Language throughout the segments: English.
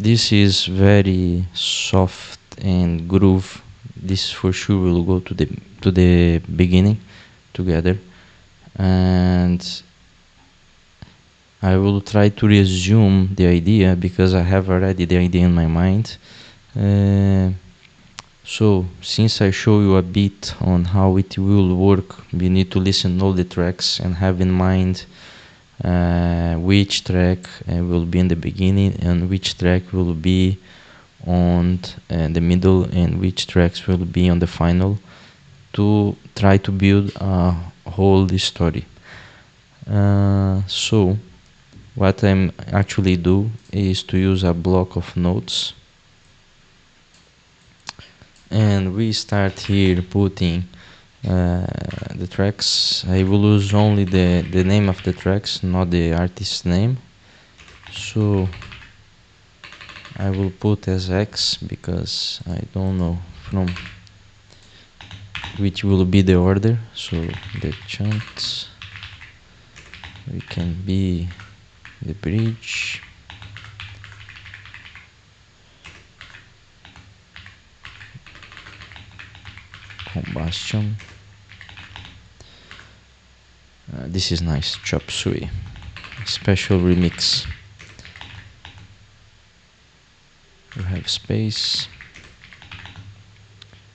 This is very soft and groove. This for sure will go to the beginning together, and I will try to resume the idea because I have already the idea in my mind. So since I show you a bit on how it will work, we need to listen all the tracks and have in mind which track will be in the beginning and which track will be on the middle and which tracks will be on the final, to try to build a whole story. So what I'm actually do is to use a block of notes, and we start here putting the tracks. I will use only the name of the tracks, not the artist's name. So I will put as X because I don't know from which will be the order. So the chant, we can be the bridge, combustion. This is nice, chop suey, special remix. We have space.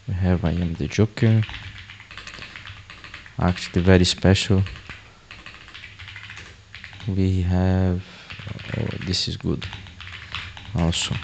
We have I Am the Joker. Actually very special. We have, oh, this is good also.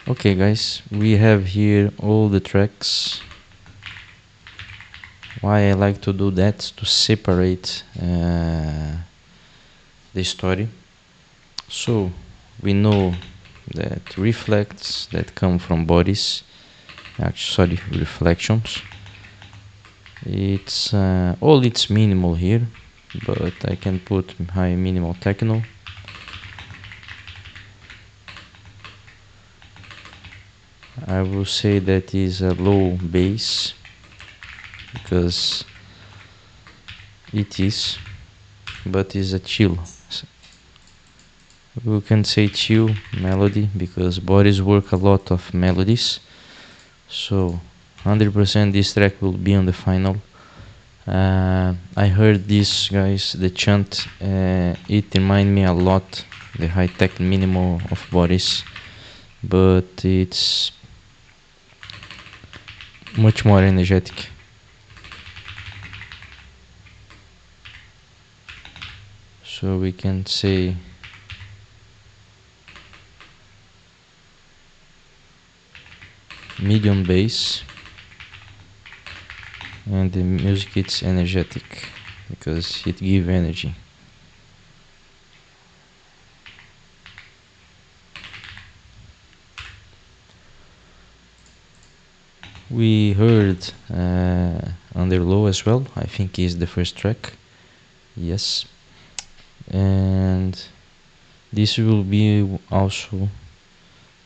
Okay guys, we have here all the tracks. Why I like to do that, to separate the story. So we know that reflects that come from bodies, actually reflections. It's all it's minimal here, but I can put high minimal techno. I will say that is a low bass because it is, but is a chill. We can say chill melody because bodies work a lot of melodies. So 100% this track will be on the final. I heard this, guys, the chant, it remind me a lot the high-tech minimal of bodies, but it's much more energetic. So we can say medium bass, and the music it's energetic because it gives energy. We heard Under Low as well, I think is the first track. Yes, and this will be also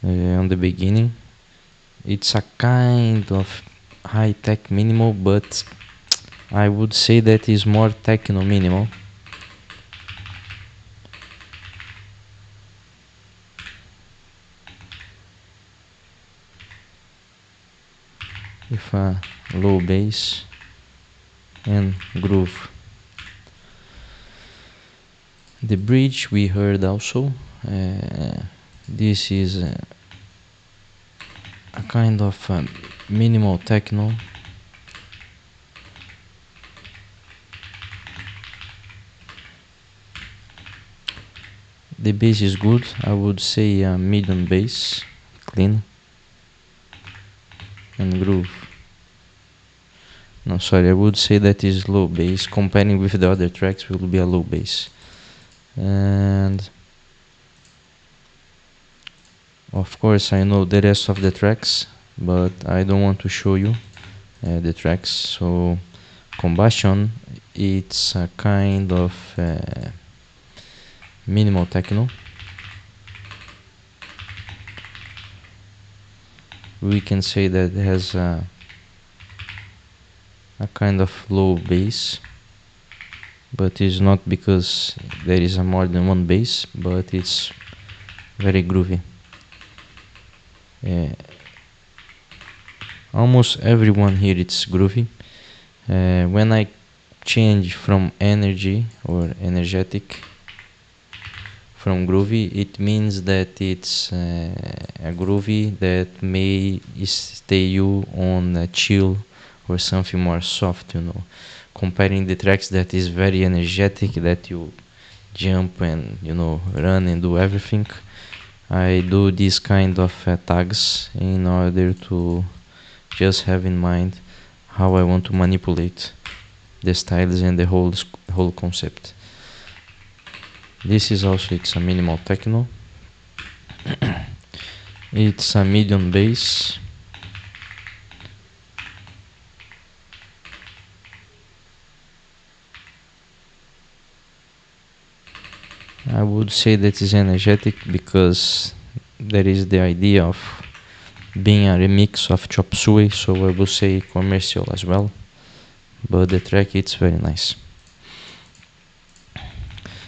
on the beginning. It's a kind of high-tech minimal, but I would say that is more techno minimal. With a low bass and groove. The bridge we heard also. This is a kind of minimal techno. The bass is good. I would say medium bass, clean and groove. No, sorry, I would say that is low bass. Comparing with the other tracks will be a low bass. And of course I know the rest of the tracks, but I don't want to show you the tracks. So Combustion, it's a kind of minimal techno. We can say that it has a kind of low bass, but it's not because there is a more than one bass, but it's very groovy. Almost everyone here it's groovy. When I change from energy or energetic from groovy, it means that it's a groovy that may stay you on chill or something more soft, you know. Comparing the tracks that is very energetic, that you jump and, you know, run and do everything, I do these kind of tags in order to just have in mind how I want to manipulate the styles and the whole concept. This is also, it's a minimal techno. It's a medium bass. I would say that is energetic because there is the idea of being a remix of chop suey, so I would say commercial as well, but the track it's very nice.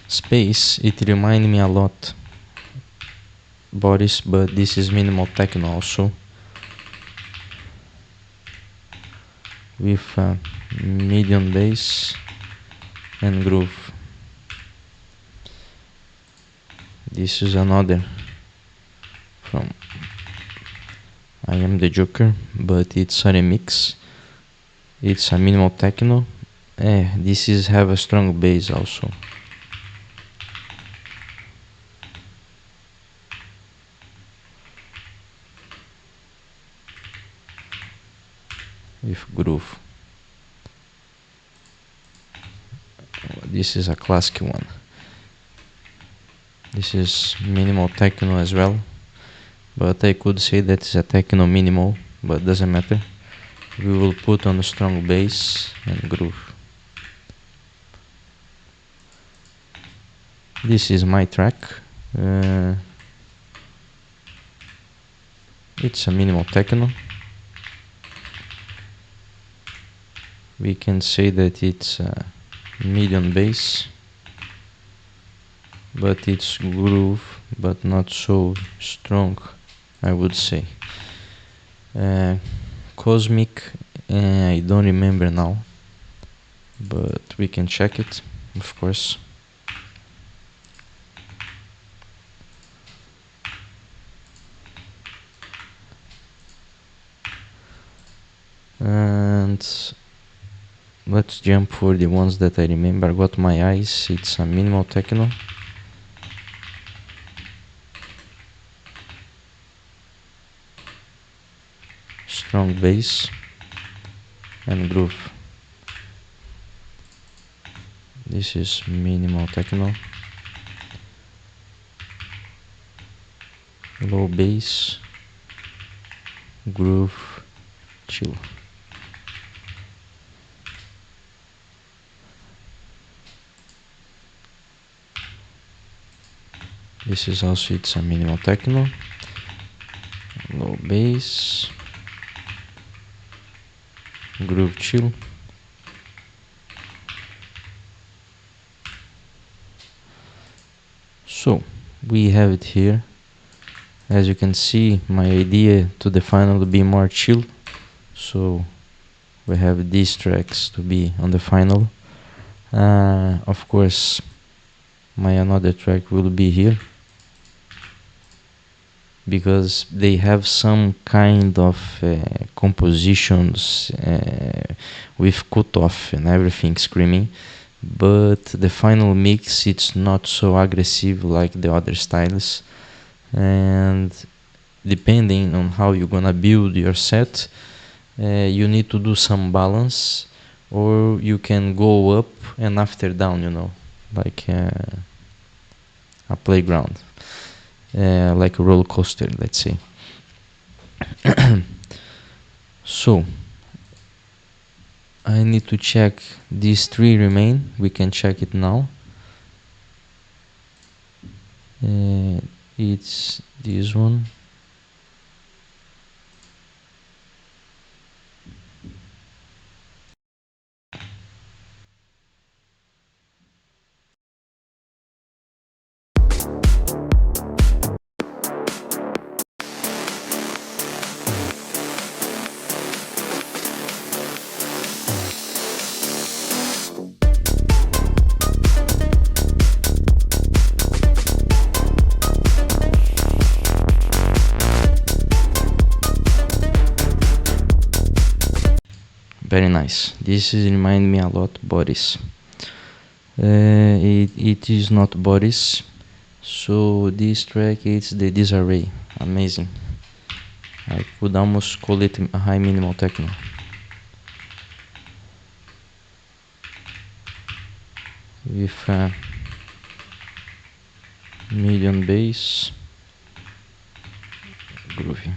Space, it reminds me a lot Boris, but this is minimal techno also, with a medium bass and groove. This is another from I Am the Joker, but it's a remix. It's a minimal techno. This is have a strong bass also. With groove. This is a classic one. This is minimal techno as well, but I could say that is a techno minimal, but doesn't matter. We will put on a strong bass and groove. This is my track. It's a minimal techno. We can say that it's a medium bass, but it's groove, but not so strong, I would say. Cosmic, I don't remember now, but we can check it, of course. And let's jump for the ones that I remember. Got My Eyes, it's a minimal techno. Strong bass and groove. This is minimal techno. Low bass, groove, chill. This is also, it's a minimal techno. Low bass, groove, chill. So we have it here. As you can see, my idea to the final will be more chill, so we have these tracks to be on the final. Of course, my another track will be here, because they have some kind of compositions with cutoff and everything screaming, but the final mix, it's not so aggressive like the other styles, and depending on how you're gonna build your set, you need to do some balance, or you can go up and after down, like a playground, like a roller coaster, let's say. So I need to check these three remain. We can check it now. It's this one. Very nice. This remind me a lot Boris. It is not Boris. So this track is the disarray. Amazing. I could almost call it a high minimal techno. With a medium bass. Groovy.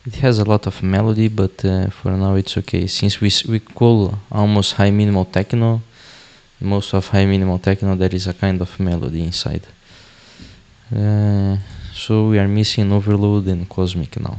It has a lot of melody, but for now it's okay. Since we call almost high minimal techno, most of high minimal techno there is a kind of melody inside. So we are missing overload and cosmic now.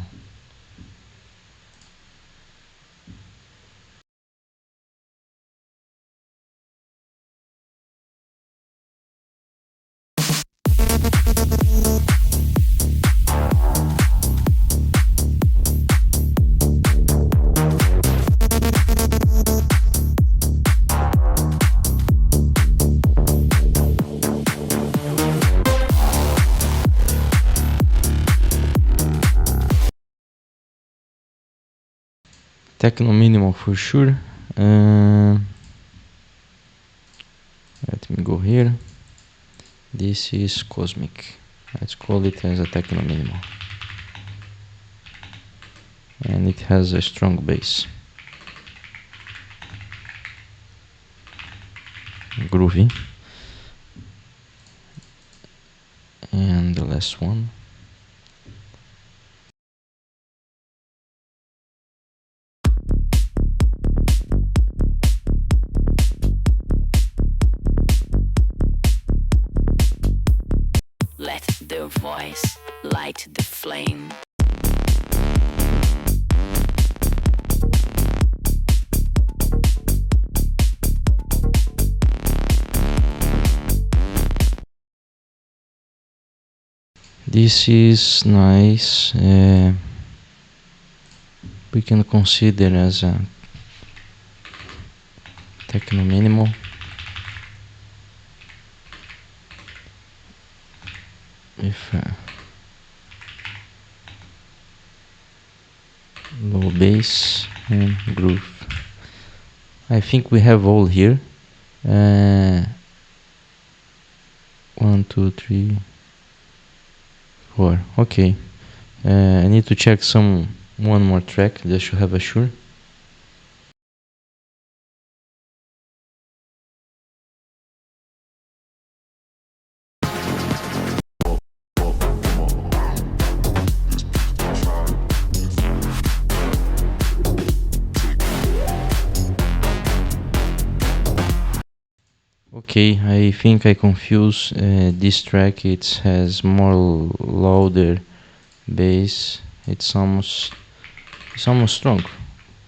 Techno minimal for sure. Let me go here. This is cosmic. Let's call it as a techno minimal. And it has a strong bass. Groovy. And the last one. Let the voice light the flame. This is nice. We can consider as a techno minimal. With low bass and groove. I think we have all here. 1, 2, 3, 4. Okay. I need to check one more track just to have a sure. Okay, I think I confused this track. It has more louder bass. It's almost strong.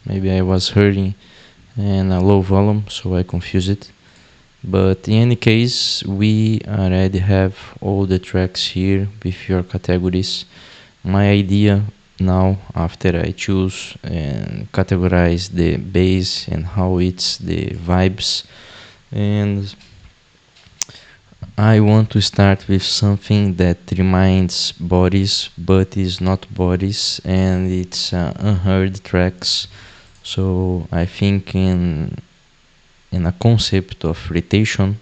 Maybe I was hearing and a low volume, so I confused it. But in any case, we already have all the tracks here with your categories. My idea now, after I choose and categorize the bass and how it's the vibes, and I want to start with something that reminds bodies but is not bodies, and it's unheard tracks. So I think in a concept of rotation,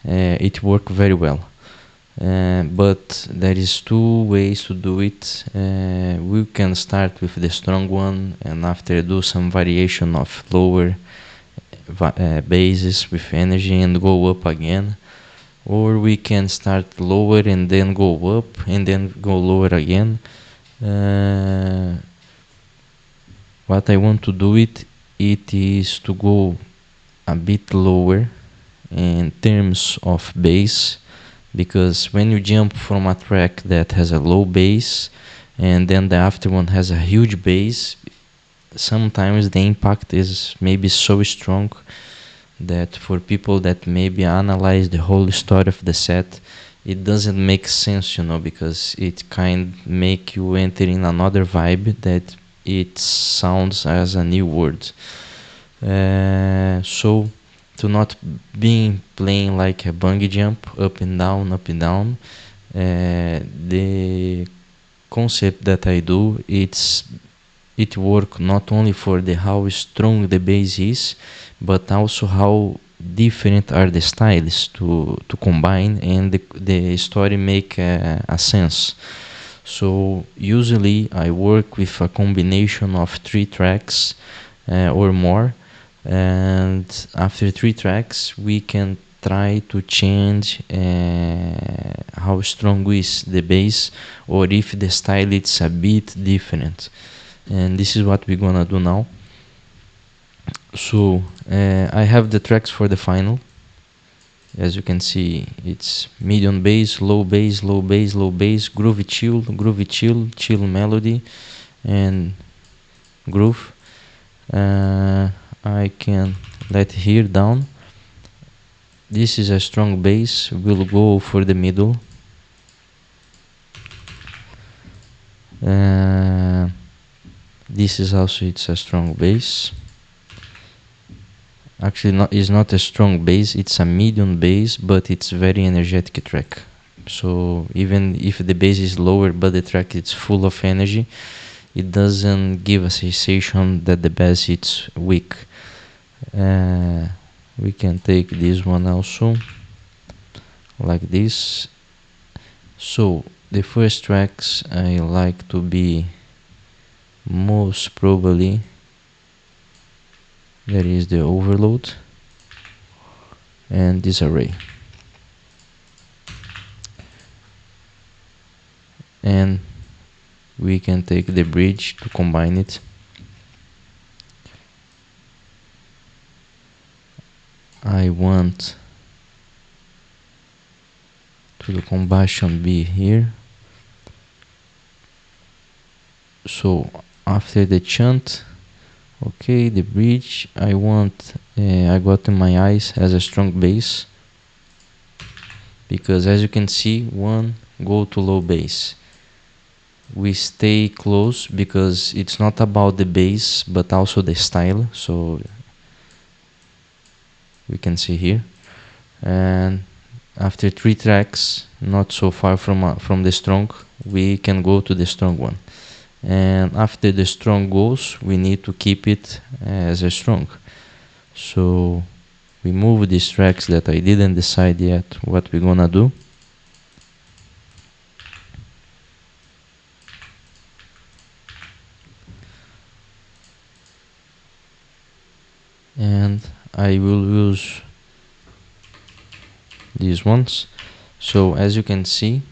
it worked very well. but there is two ways to do it. We can start with the strong one and after do some variation of lower basses with energy and go up again, or we can start lower and then go up and then go lower again. What I want to do it is to go a bit lower in terms of bass, because when you jump from a track that has a low bass and then the after one has a huge bass, sometimes the impact is maybe so strong that for people that maybe analyze the whole story of the set, it doesn't make sense, because it kind make you enter in another vibe that it sounds as a new word. So to not being playing like a bungee jump up and down, the concept that I do, it work not only for the how strong the bass is, but also how different are the styles to combine and the story make a sense. So usually I work with a combination of 3 tracks or more, and after 3 tracks we can try to change how strong is the bass, or if the style it's a bit different. And this is what we're gonna do now. So I have the tracks for the final. As you can see, it's medium bass, low bass, low bass, low bass, groovy chill, chill melody, and groove. I can let here down. This is a strong bass. We'll go for the middle. This is also it's a strong bass. Actually, it's not a strong bass, it's a medium bass, but it's very energetic track. So even if the bass is lower but the track is full of energy, it doesn't give a sensation that the bass is weak. We can take this one also, like this. So the first tracks I like to be most probably, there is the overload and disarray, and we can take the bridge to combine it. I want to the combustion be here. So after the chant, okay, the bridge, I want, I got in my eyes as a strong bass, because as you can see, one go to low bass. We stay close because it's not about the bass but also the style, so we can see here. And after 3 tracks, not so far from the strong, we can go to the strong one. And after the strong goes, we need to keep it as a strong. So we move these tracks that I didn't decide yet what we're gonna do. And I will use these ones. So as you can see,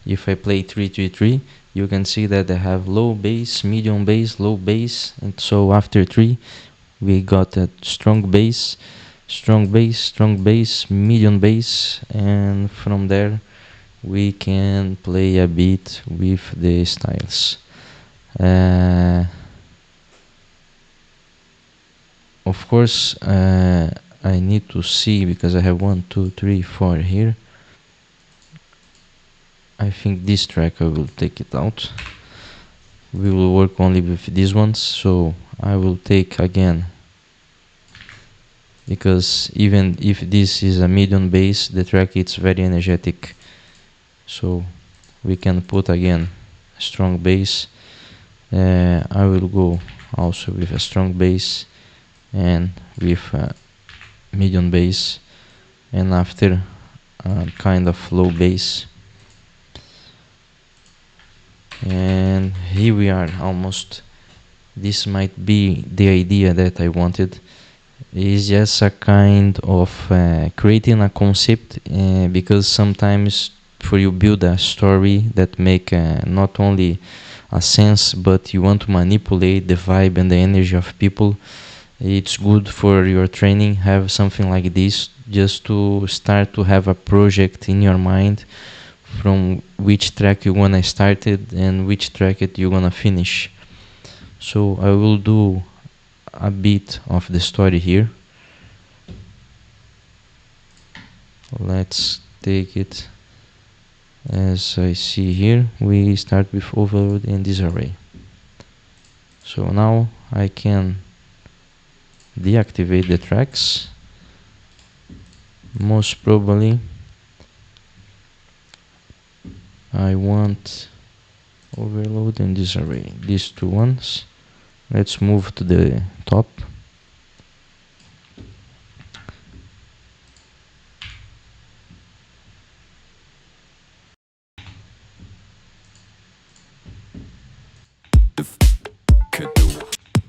if I play 3-3-3, you can see that I have low bass, medium bass, low bass, and so after 3 we got a strong bass, medium bass, and from there we can play a bit with the styles. Of course, I need to see, because I have 1, 2, 3, 4 here. I think this track I will take it out. We will work only with these ones, so I will take again, because even if this is a medium bass, the track is very energetic, so we can put again a strong bass. I will go also with a strong bass and with a medium bass, and after kind of low bass. And here we are, almost. This might be the idea that I wanted. It's just a kind of creating a concept, because sometimes for you build a story that make not only a sense, but you want to manipulate the vibe and the energy of people. It's good for your training have something like this, just to start to have a project in your mind from which track you wanna start it and which track you wanna finish. So I will do a bit of the story here. Let's take it as I see here. We start with overload and disarray. So now I can deactivate the tracks. Most probably I want overload and disarray, these two ones. Let's move to the top.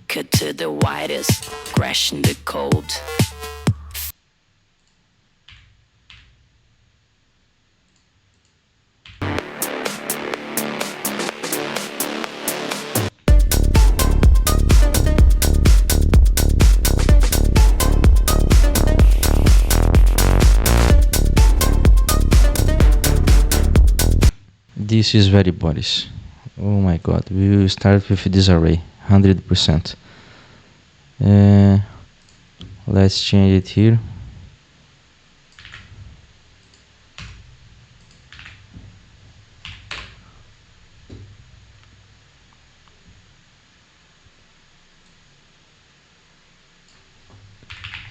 Cut to the widest, crashing the code. This is very Boris. Oh my god, we will start with disarray, 100%. Let's change it here.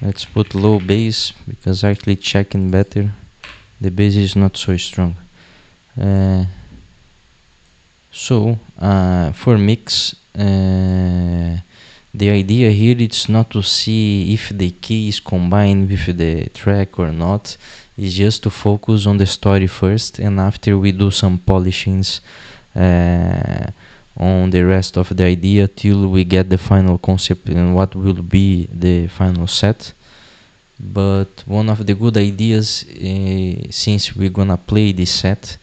Let's put low bass, because actually checking better, the bass is not so strong. For mix, the idea here is not to see if the key is combined with the track or not. It's just to focus on the story first, and after we do some polishings on the rest of the idea till we get the final concept and what will be the final set. But one of the good ideas, since we're gonna play this set,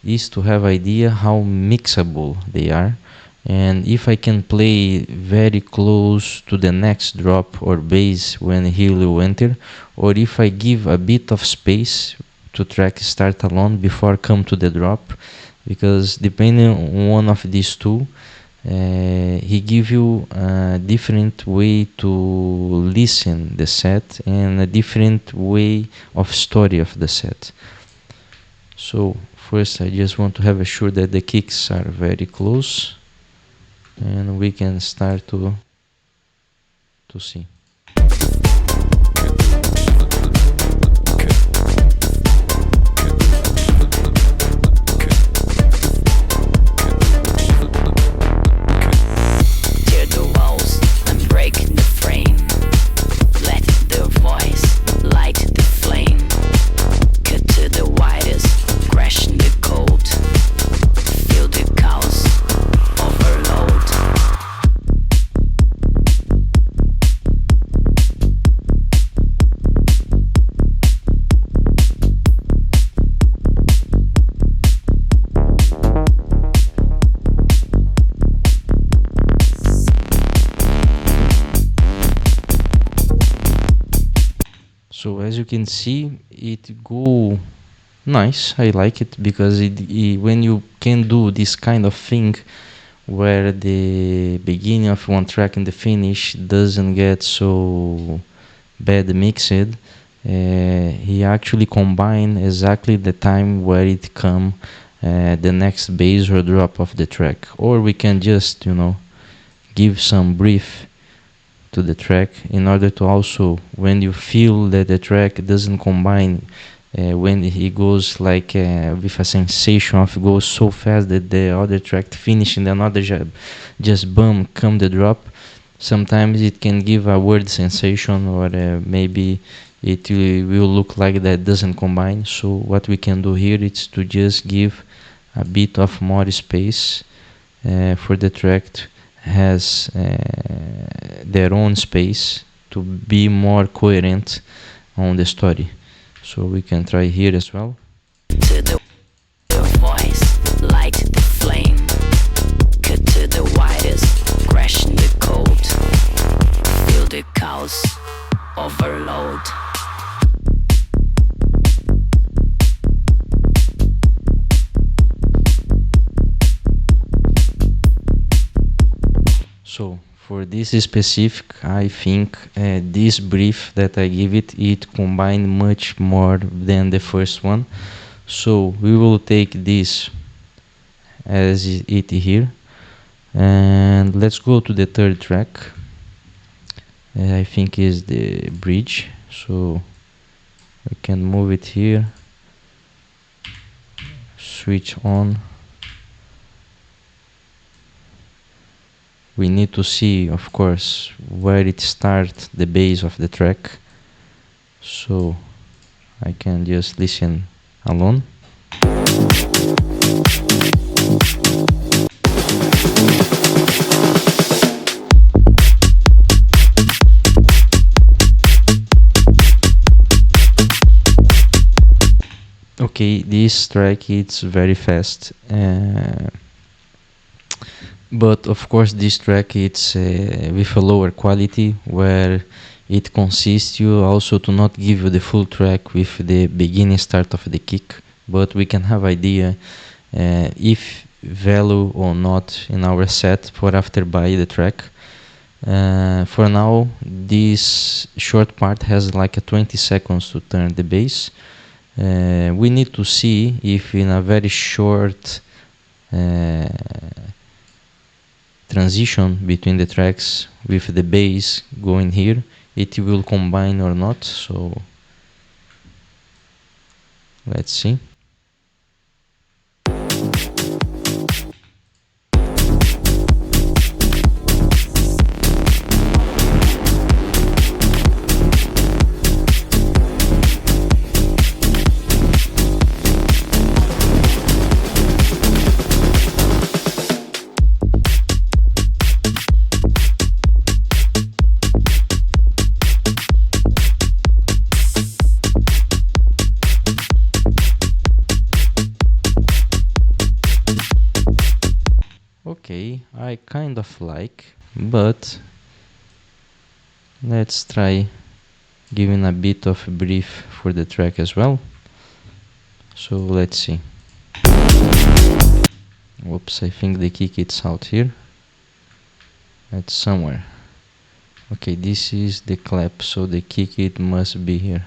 is to have idea how mixable they are, and if I can play very close to the next drop or bass when he will enter, or if I give a bit of space to track start alone before come to the drop, because depending on one of these two, he give you a different way to listen the set and a different way of story of the set. So first I just want to have assured that the kicks are very close, and we can start to see. Tear the walls and break the frame. Let the voice light the flame. Cut to the widest, crashing the code. Feel the chaos, overload. So as you can see, it go nice. I like it because when you can do this kind of thing where the beginning of one track and the finish doesn't get so bad mixed, he actually combine exactly the time where it come the next bass or drop of the track, or we can just give some brief to the track in order to also, when you feel that the track doesn't combine, when he goes like with a sensation of goes so fast that the other track finish and another just boom come the drop, sometimes it can give a weird sensation, or maybe it will look like that doesn't combine. So what we can do here is to just give a bit of more space for the track to has their own space to be more coherent on the story. So we can try here as well. To the voice, light the flame. Cut to the widest, crash in the cold. Feel the chaos overload. So for this specific, I think this brief that I give it combined much more than the first one. So we will take this as it here, and let's go to the third track. I think is the bridge. So we can move it here, switch on. We need to see, of course, where it starts the base of the track. So I can just listen alone. Okay, this track it's very fast. But of course this track it's with a lower quality, where it consists you also to not give you the full track with the beginning start of the kick, but we can have idea if value or not in our set for after buy the track. For now this short part has like a 20 seconds to turn the bass. We need to see if in a very short transition between the tracks with the bass going here, it will combine or not. So let's see. Okay, I kind of like, but let's try giving a bit of a brief for the track as well. So let's see. Whoops, I think the kick it's out here. It's somewhere. Okay, this is the clap, so the kick it must be here.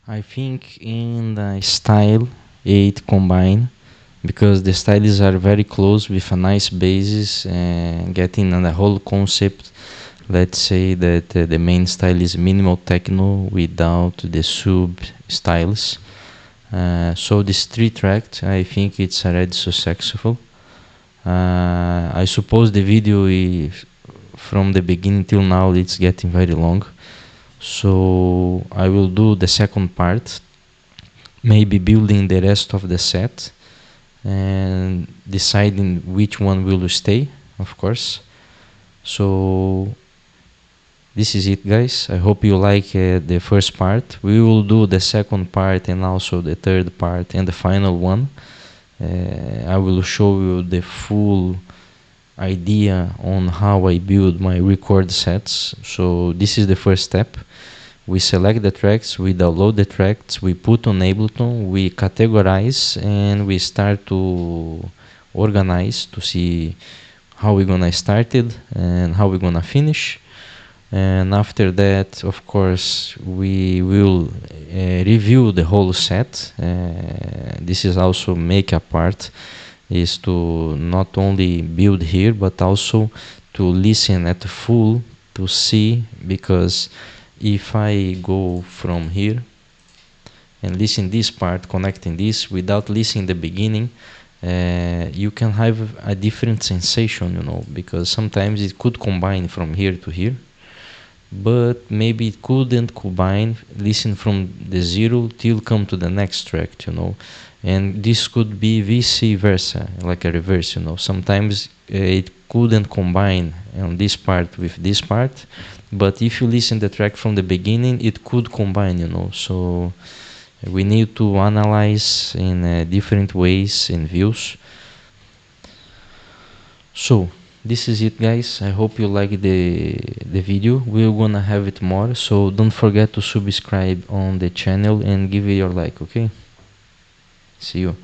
I think in the style it combine, because the styles are very close with a nice basis and getting on the whole concept. Let's say that the main style is minimal techno without the sub styles. So this 3-track, I think it's already successful. I suppose the video is, from the beginning till now, it's getting very long. So I will do the second part, maybe building the rest of the set and deciding which one will stay, of course. So this is it, guys. I hope you like the first part. We will do the second part and also the third part and the final one. I will show you the full idea on how I build my record sets. So this is the first step. We select the tracks, we download the tracks, we put on Ableton, we categorize, and we start to organize to see how we're gonna start it and how we're gonna finish. And after that, of course, we will review the whole set. This is also make a part, is to not only build here but also to listen at full to see, because if I go from here and listen this part, connecting this without listening the beginning, you can have a different sensation, you know, because sometimes it could combine from here to here, but maybe it couldn't combine, listen from the zero till come to the next track, you know. And this could be vice versa, like a reverse, you know. Sometimes it couldn't combine on this part with this part, but if you listen the track from the beginning, it could combine, you know. So we need to analyze in different ways and views. So this is it, guys. I hope you like the video. We're gonna have it more, so don't forget to subscribe on the channel and give it your like. Okay, see you.